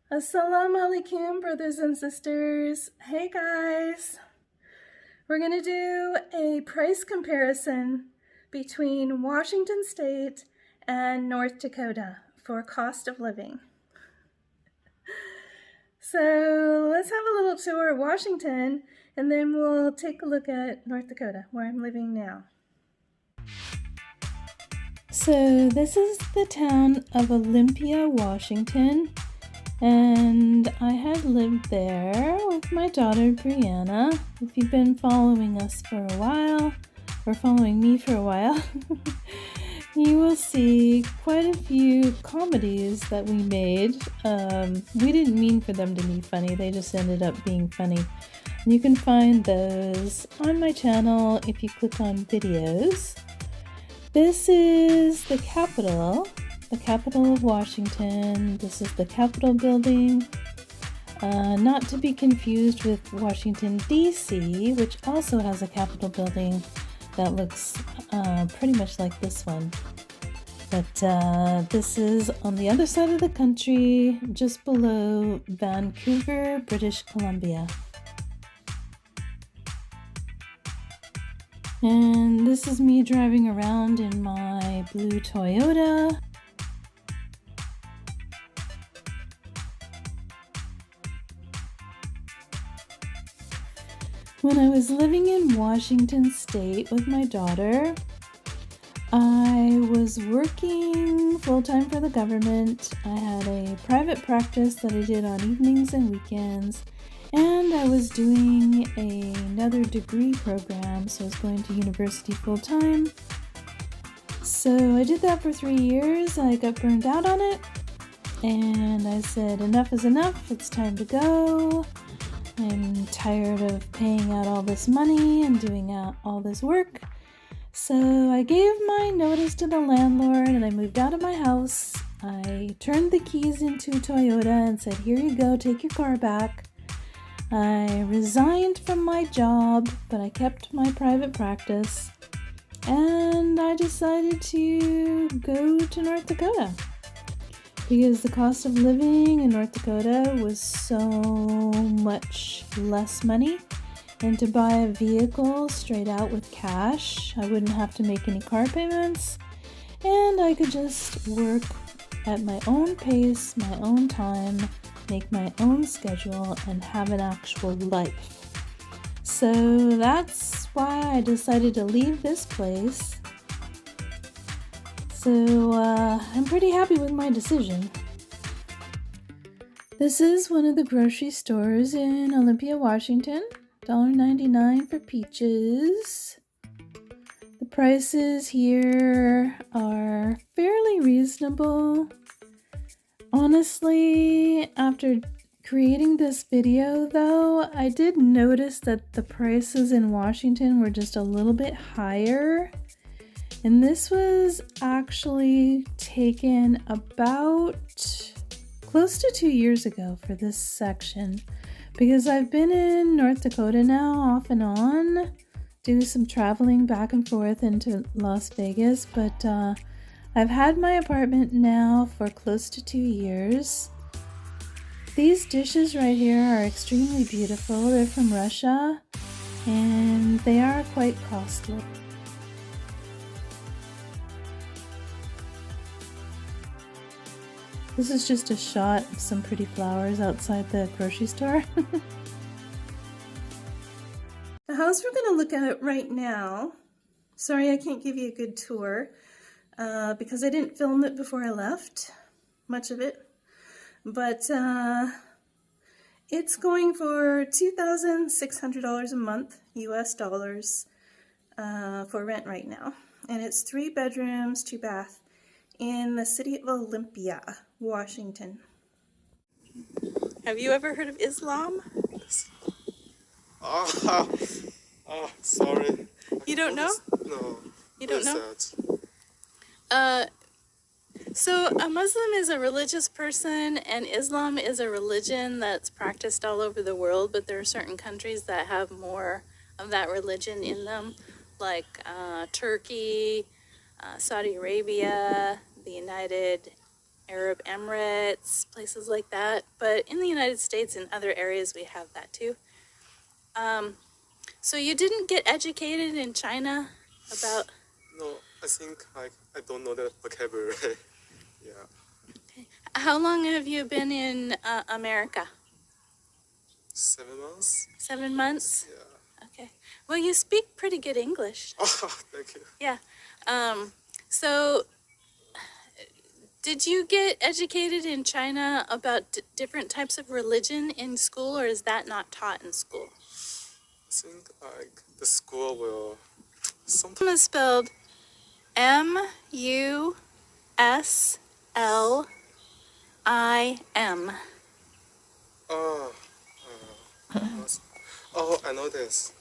Assalamu alaikum, brothers and sisters. Hey guys, we're going to do a price comparison between Washington State and North Dakota for cost of living. So let's have a little tour of Washington and then we'll take a look at North Dakota, where I'm living now. So this is the town of Olympia, Washington. And I had lived there with my daughter Brianna. If you've been following us for a while, or following me for a while, you will see quite a few comedies that we made. We didn't mean for them to be funny, they just ended up being funny. And you can find those on my channel if you click on videos. This is the Capitol of Washington. This is the Capitol building, not to be confused with Washington, D.C., which also has a Capitol building that looks pretty much like this one. But this is on the other side of the country, just below Vancouver, British Columbia. And this is me driving around in my blue Toyota. When I was living in Washington State with my daughter, I was working full-time for the government. I had a private practice that I did on evenings and weekends, and I was doing another degree program, so I was going to university full-time. So I did that for 3 years. I got burned out on it, and I said, enough is enough, it's time to go. I'm tired of paying out all this money and doing all this work. So I gave my notice to the landlord and I moved out of my house. I turned the keys into Toyota and said, here you go, take your car back. I resigned from my job, but I kept my private practice. And I decided to go to North Dakota, because the cost of living in North Dakota was so much less money, and to buy a vehicle straight out with cash, I wouldn't have to make any car payments, and I could just work at my own pace, my own time, make my own schedule, and have an actual life. So that's why I decided to leave this place. So I'm pretty happy with my decision. This is one of the grocery stores in Olympia, Washington. $1.99 for peaches. The prices here are fairly reasonable. Honestly, after creating this video though, I did notice that the prices in Washington were just a little bit higher. And this was actually taken about close to 2 years ago for this section, because I've been in North Dakota now off and on, do some traveling back and forth into Las Vegas, but I've had my apartment now for close to 2 years. These dishes right here are extremely beautiful. They're from Russia and they are quite costly. This is just a shot of some pretty flowers outside the grocery store. The house we're going to look at right now, sorry I can't give you a good tour because I didn't film it before I left, much of it, but it's going for $2,600 a month, US dollars, for rent right now. And it's 3 bedrooms, 2 bath in the city of Olympia, Washington. Have you ever heard of Islam? Sorry. You don't know? No. You don't know? So a Muslim is a religious person, and Islam is a religion that's practiced all over the world, but there are certain countries that have more of that religion in them, like Turkey, Saudi Arabia, the United Arab Emirates, places like that. But in the United States and other areas, we have that too. So you didn't get educated in China about... No, I think I don't know that vocabulary. Yeah. Okay. How long have you been in America? 7 months. 7 months? Yeah. Okay. Well, you speak pretty good English. Oh, thank you. Yeah. So did you get educated in China about different types of religion in school, or is that not taught in school? I think the school will Muslim is spelled M-U-S-L-I-M. Oh, oh, I know this.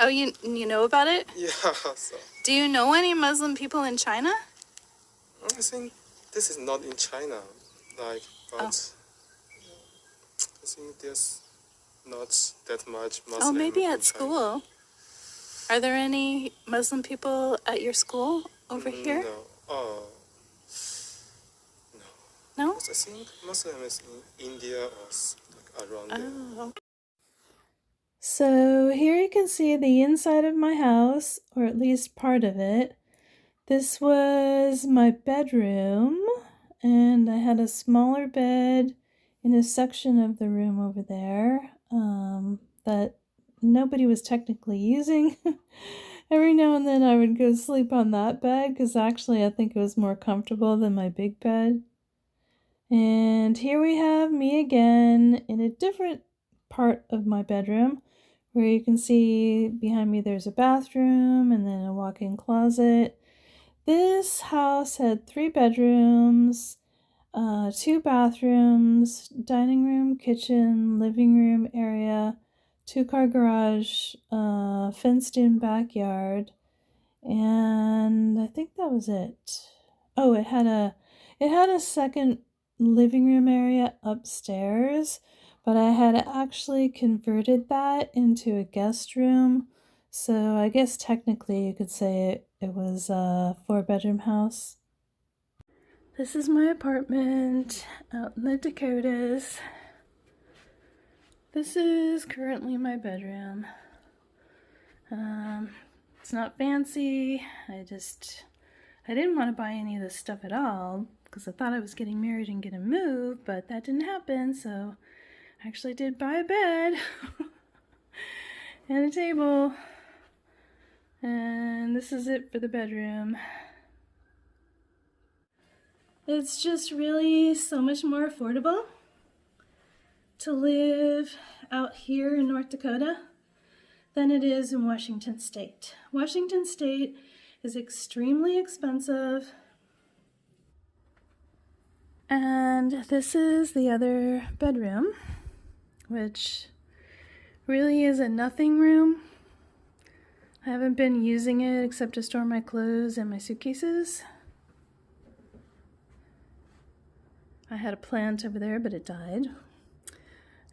Oh, you know about it? Yeah, so Do you know any Muslim people in China? I think this is not in China, but I think there's not that much Muslim. Oh, maybe in at China. school. Are there any Muslim people at your school over here? No. Oh, no. No? Because I think Muslim is in India or around there. Oh. So here you can see the inside of my house, or at least part of it. This was my bedroom, and I had a smaller bed in a section of the room over there that nobody was technically using. Every now and then I would go sleep on that bed because actually I think it was more comfortable than my big bed. And here we have me again in a different part of my bedroom, where you can see behind me there's a bathroom and then a walk-in closet. This house had 3 bedrooms, 2 bathrooms, dining room, kitchen, living room area, 2-car garage, fenced-in backyard, and I think that was it. Oh, it had a second living room area upstairs, but I had actually converted that into a guest room, so I guess technically you could say it was a 4-bedroom house. This is my apartment out in the Dakotas. This is currently my bedroom. It's not fancy. I didn't want to buy any of this stuff at all because I thought I was getting married and gonna move, but that didn't happen, so I actually did buy a bed and a table. And this is it for the bedroom. It's just really so much more affordable to live out here in North Dakota than it is in Washington State. Washington State is extremely expensive. And this is the other bedroom, which really is a nothing room. I haven't been using it except to store my clothes and my suitcases. I had a plant over there, but it died.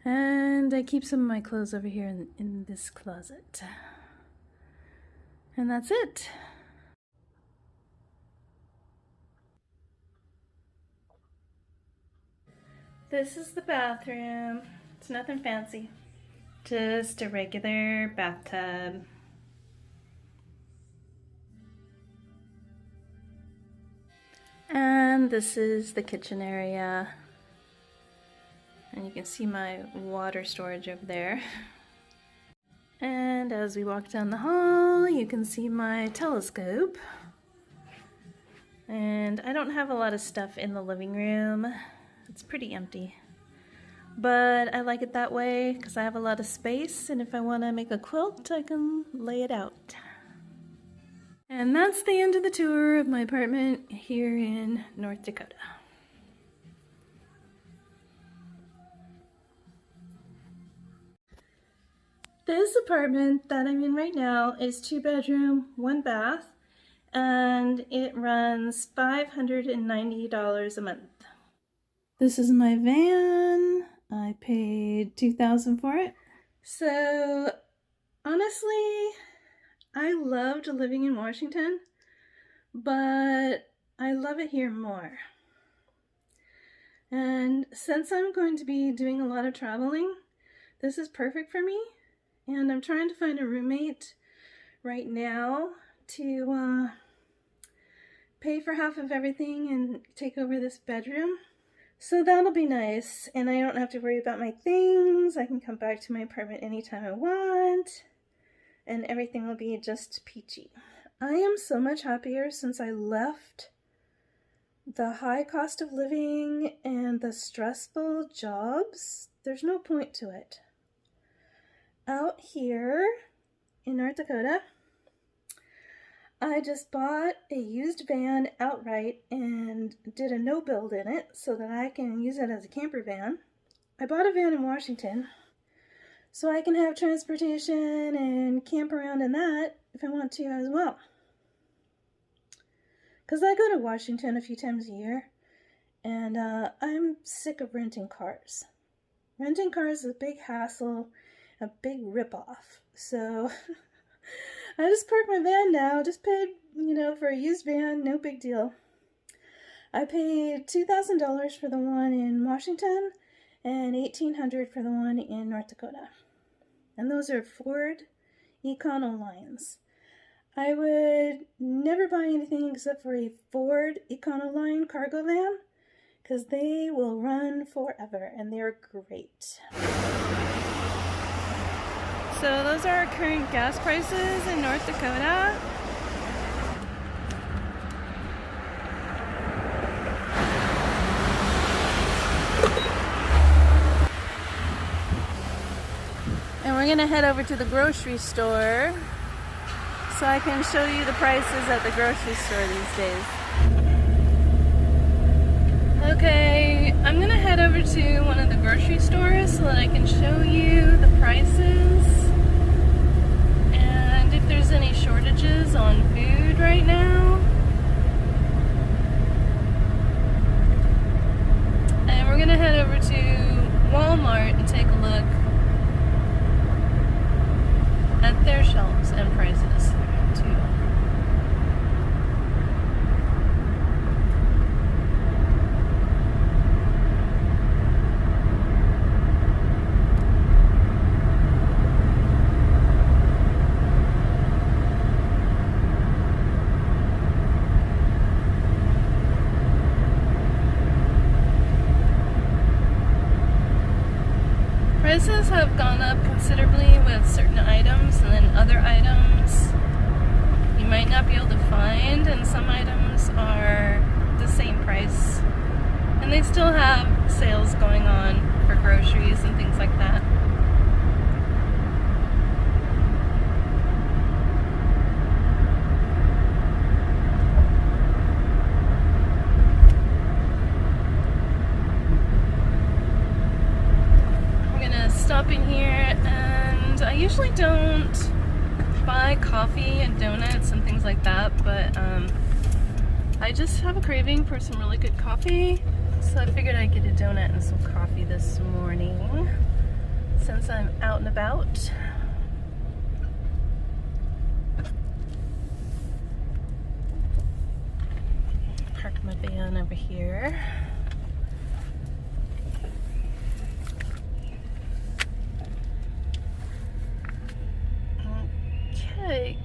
And I keep some of my clothes over here in this closet. And that's it. This is the bathroom. It's nothing fancy. Just a regular bathtub. And this is the kitchen area. And you can see my water storage over there. And as we walk down the hall, you can see my telescope. And I don't have a lot of stuff in the living room. It's pretty empty. But I like it that way because I have a lot of space, and if I want to make a quilt, I can lay it out. And that's the end of the tour of my apartment here in North Dakota. This apartment that I'm in right now is 2-bedroom, 1 bath, and it runs $590 a month. This is my van. I paid $2,000 for it. So honestly, I loved living in Washington, but I love it here more. And since I'm going to be doing a lot of traveling, this is perfect for me. And I'm trying to find a roommate right now to pay for half of everything and take over this bedroom. So that'll be nice, and I don't have to worry about my things. I can come back to my apartment anytime I want, and everything will be just peachy. I am so much happier since I left the high cost of living and the stressful jobs. There's no point to it. Out here in North Dakota, I just bought a used van outright and did a no build in it so that I can use it as a camper van. I bought a van in Washington so I can have transportation and camp around in that if I want to as well. Because I go to Washington a few times a year, and I'm sick of renting cars. Renting cars is a big hassle, a big ripoff. So I just parked my van now, just paid, for a used van, no big deal. I paid $2,000 for the one in Washington and $1,800 for the one in North Dakota. And those are Ford Econo-Lines. I would never buy anything except for a Ford Econo-Line cargo van because they will run forever and they're great. So those are our current gas prices in North Dakota. And we're gonna head over to the grocery store so I can show you the prices at the grocery store these days. Okay, I'm gonna head over to one of the grocery stores so that I can show you the prices and if there's any shortages on food right now. And we're gonna head over to Walmart and take a look at their shelves and prices too. Prices have gone up considerably with certain items, and then other items you might not be able to find, and some items are the same price. And they still have sales going on for groceries and things like that. Stop in here, and I usually don't buy coffee and donuts and things like that, but I just have a craving for some really good coffee, so I figured I'd get a donut and some coffee this morning since I'm out and about. Park my van over here. Okay,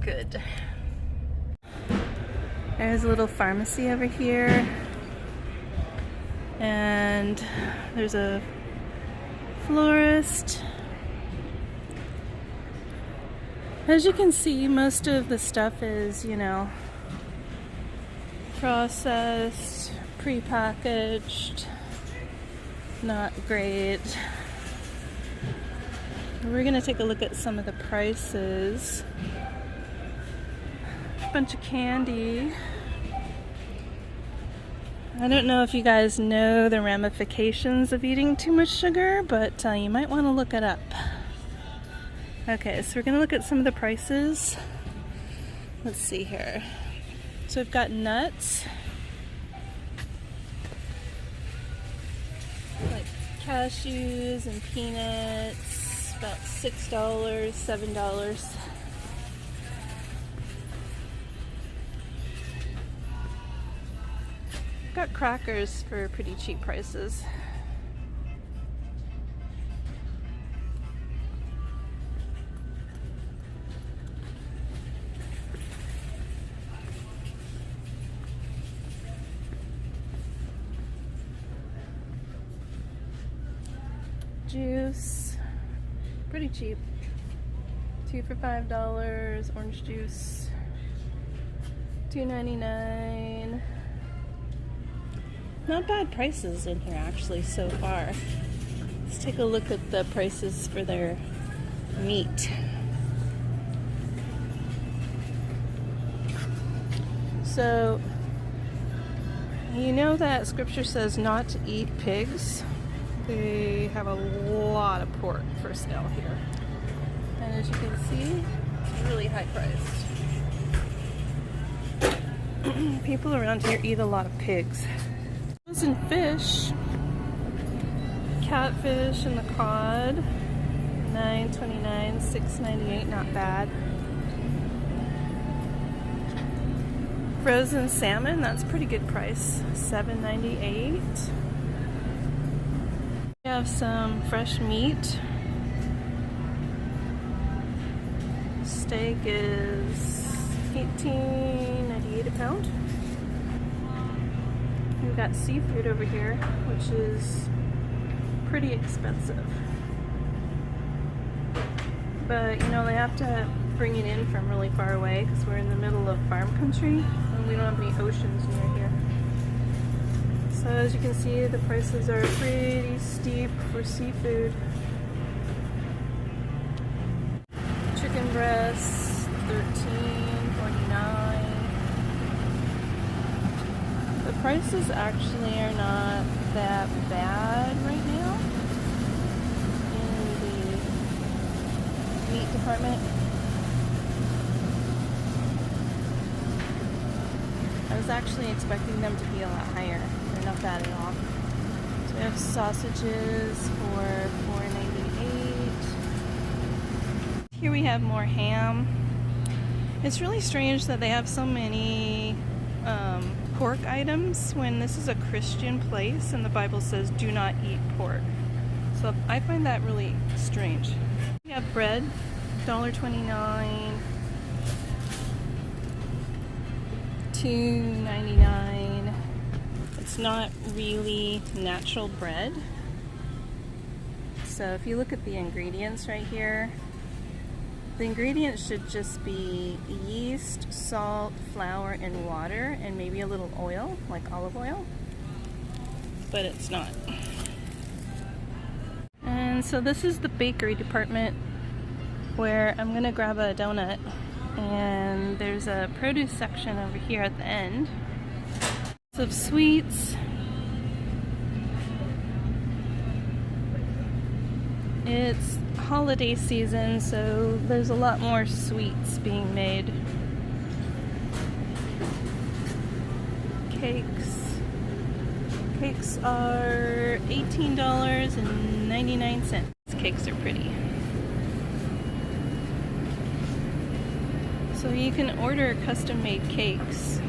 good. There's a little pharmacy over here, and there's a florist. As you can see, most of the stuff is, processed, prepackaged, not great. We're gonna take a look at some of the prices. A bunch of candy. I don't know if you guys know the ramifications of eating too much sugar, but you might want to look it up. Okay, so we're gonna look at some of the prices. Let's see here. So we've got nuts, like cashews and peanuts. About $6, $7. got crackers for pretty cheap prices. Juice, pretty cheap. 2 for $5. Orange juice, $2.99. Not bad prices in here actually so far. Let's take a look at the prices for their meat. So, you know that scripture says not to eat pigs? They have a lot of pork for sale here. And as you can see, it's really high priced. People around here eat a lot of pigs. Frozen fish, catfish and the cod, $9.29, $6.98, not bad. Frozen salmon, that's pretty good price, $7.98. We have some fresh meat. Steak is $18.98 a pound. We've got seafood over here, which is pretty expensive. But you know, they have to bring it in from really far away because we're in the middle of farm country and we don't have any oceans near here. So as you can see, the prices are pretty steep for seafood. Chicken breasts, $13.49. The prices actually are not that bad right now in the meat department. I was actually expecting them to be a lot higher. They're not bad at all. So we have sausages for $4.98. Here we have more ham. It's really strange that they have so many pork items when this is a Christian place and the Bible says do not eat pork. So I find that really strange. We have bread, $1.29, $2.99. It's not really natural bread. So if you look at the ingredients right here, the ingredients should just be yeast, salt, flour, and water, and maybe a little oil, like olive oil. But it's not. And so this is the bakery department where I'm gonna grab a donut. And there's a produce section over here at the end. Lots of sweets. It's holiday season, so there's a lot more sweets being made. Cakes. Cakes are $18.99. Cakes are pretty. So you can order custom-made cakes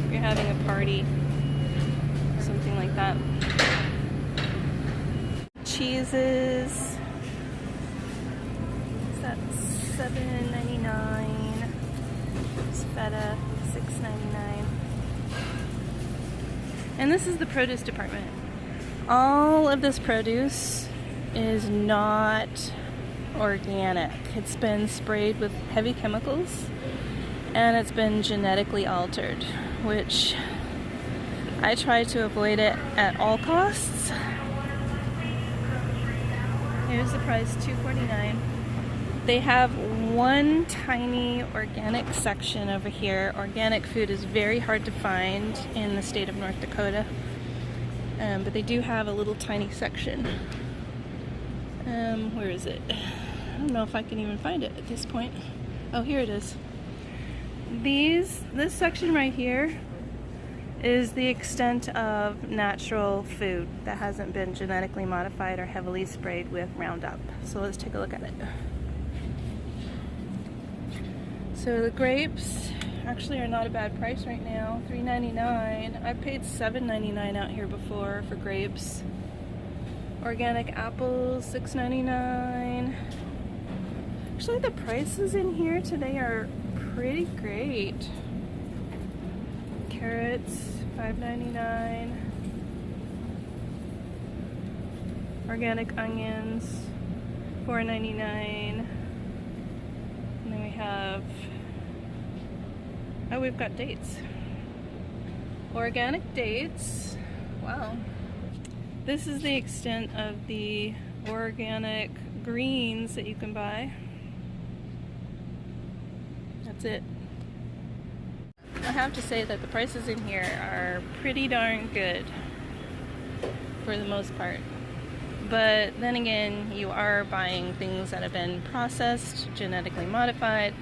if you're having a party, something like that. Cheeses. That's $7.99. Feta, $6.99. And this is the produce department. All of this produce is not organic. It's been sprayed with heavy chemicals and it's been genetically altered, which I try to avoid it at all costs. Here's the price, $2.49. They have one tiny organic section over here. Organic food is very hard to find in the state of North Dakota, but they do have a little tiny section. Where is it? I don't know if I can even find it at this point. Oh, here it is. This section right here is the extent of natural food that hasn't been genetically modified or heavily sprayed with Roundup. So let's take a look at it. So the grapes actually are not a bad price right now. $3.99. I paid $7.99 out here before for grapes. Organic apples, $6.99. Actually, the prices in here today are pretty great. Carrots, $5.99. Organic onions, $4.99. And then we have, oh, we've got dates. Organic dates. Wow. This is the extent of the organic greens that you can buy. That's it. I have to say that the prices in here are pretty darn good for the most part. But then again, you are buying things that have been processed, genetically modified,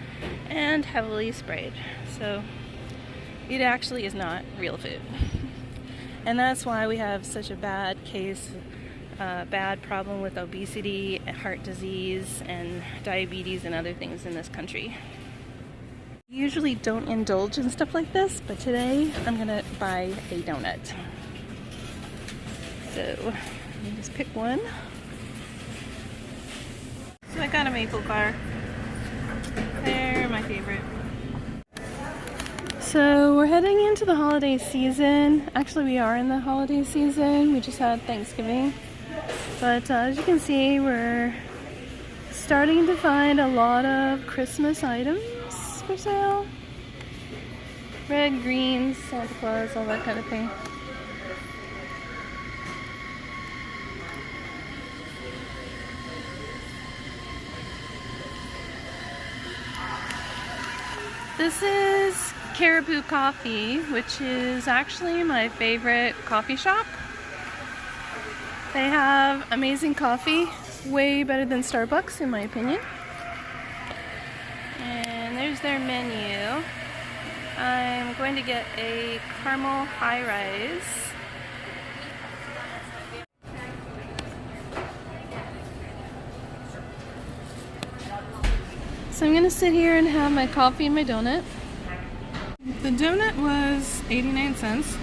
and heavily sprayed. So it actually is not real food. And that's why we have such a bad problem with obesity, heart disease, and diabetes and other things in this country. I usually don't indulge in stuff like this, but today I'm gonna buy a donut. So let me just pick one. So I got a maple bar. They're my favorite. So we're heading into the holiday season. Actually, we are in the holiday season. We just had Thanksgiving. But as you can see, we're starting to find a lot of Christmas items for sale. Red, green, Santa Claus, all that kind of thing. This is Caribou Coffee, which is actually my favorite coffee shop. They have amazing coffee, way better than Starbucks in my opinion. And there's their menu. I'm going to get a caramel high rise. So I'm gonna sit here and have my coffee and my donut. The donut was 89 cents.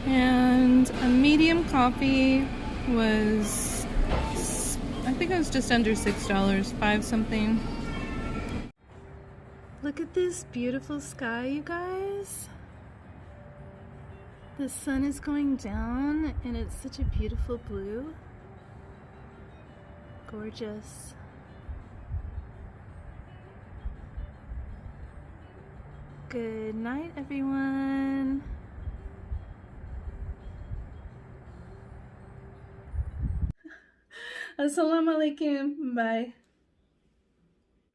And a medium coffee was, I think it was just under $6, 5 something. Look at this beautiful sky, you guys. The sun is going down and it's such a beautiful blue. Gorgeous. Good night, everyone. Assalamualaikum. Bye.